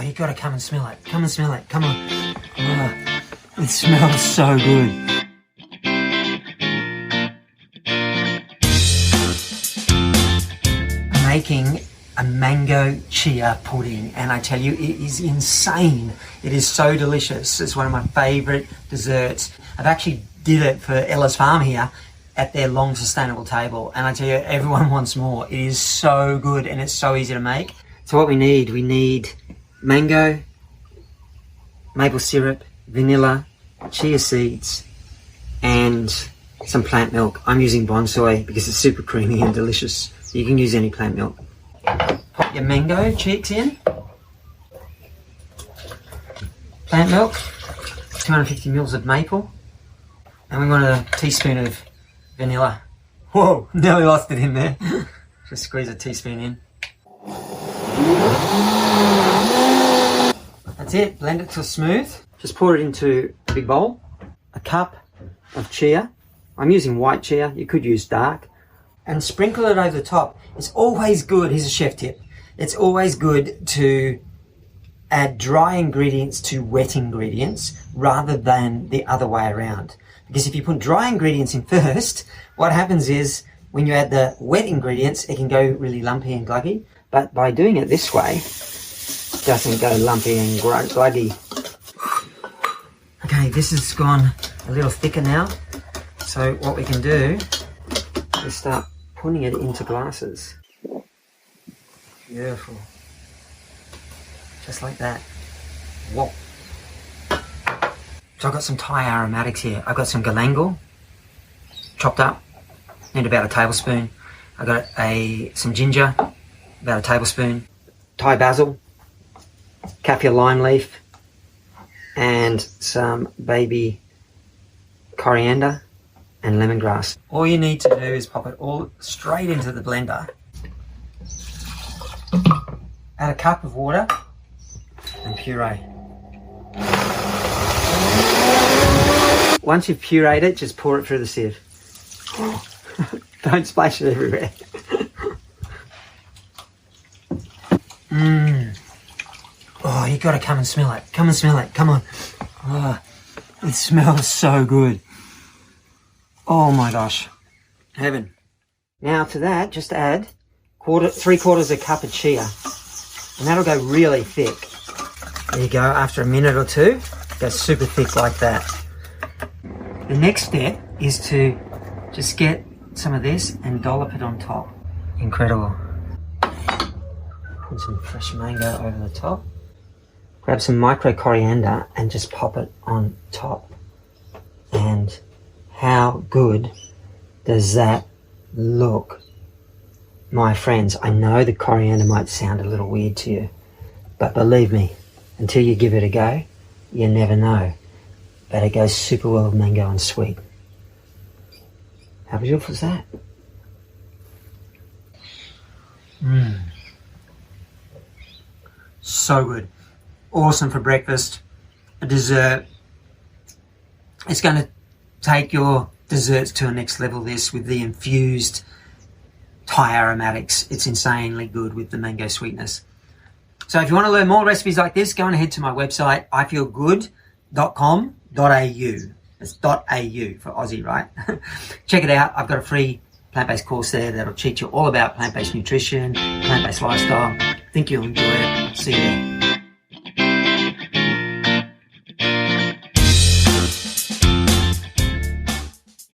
you gotta come and smell it. Come and smell it, come on. Oh, it smells so good. I'm making a mango chia pudding, and I tell you, it is insane. It is so delicious. It's one of my favorite desserts. I've actually did it for Ella's Farm here at their long sustainable table, and I tell you, everyone wants more. It is so good and it's so easy to make. So what we need mango, maple syrup, vanilla, chia seeds, and some plant milk. I'm using bonsoy because it's super creamy and delicious. You can use any plant milk. Pop your mango cheeks in. Plant milk, 250 mils of maple, and we want a teaspoon of vanilla. Whoa, nearly lost it in there. Just squeeze a teaspoon in. That's it, blend it till smooth. Just pour it into a big bowl. A cup of chia. I'm using white chia, you could use dark. And sprinkle it over the top. It's always good, here's a chef tip. It's always good to add dry ingredients to wet ingredients rather than the other way around. Because if you put dry ingredients in first, what happens is when you add the wet ingredients, it can go really lumpy and gluggy. But by doing it this way, it doesn't go lumpy and gluggy. Okay, this has gone a little thicker now. So what we can do is start putting it into glasses. Beautiful. Just like that. Whoa. So I've got some Thai aromatics here. I've got some galangal, chopped up, need about a tablespoon. I've got some ginger, about a tablespoon. Thai basil, kaffir lime leaf, and some baby coriander and lemongrass. All you need to do is pop it all straight into the blender. Add a cup of water and puree. Once you've pureed it, just pour it through the sieve. Don't splash it everywhere. Oh, you gotta come and smell it. Come and smell it, come on. Oh, it smells so good. Oh my gosh, heaven. Now to that, just add 3/4 a cup of chia, and that'll go really thick. There you go, after a minute or two, it goes super thick like that. The next step is to just get some of this and dollop it on top. Incredible. Put some fresh mango over the top. Grab some micro coriander and just pop it on top. And how good does that look? My friends, I know the coriander might sound a little weird to you, but believe me, until you give it a go, you never know. But it goes super well with mango and sweet. How beautiful is that? So good. Awesome for breakfast. A dessert. It's going to take your desserts to a next level, this, with the infused Thai aromatics. It's insanely good with the mango sweetness. So if you want to learn more recipes like this, go on ahead to my website, IFeelGood.com.au. It's .au for Aussie, right? Check it out. I've got a free plant-based course there that'll teach you all about plant-based nutrition, plant-based lifestyle. I think you'll enjoy it. See you there.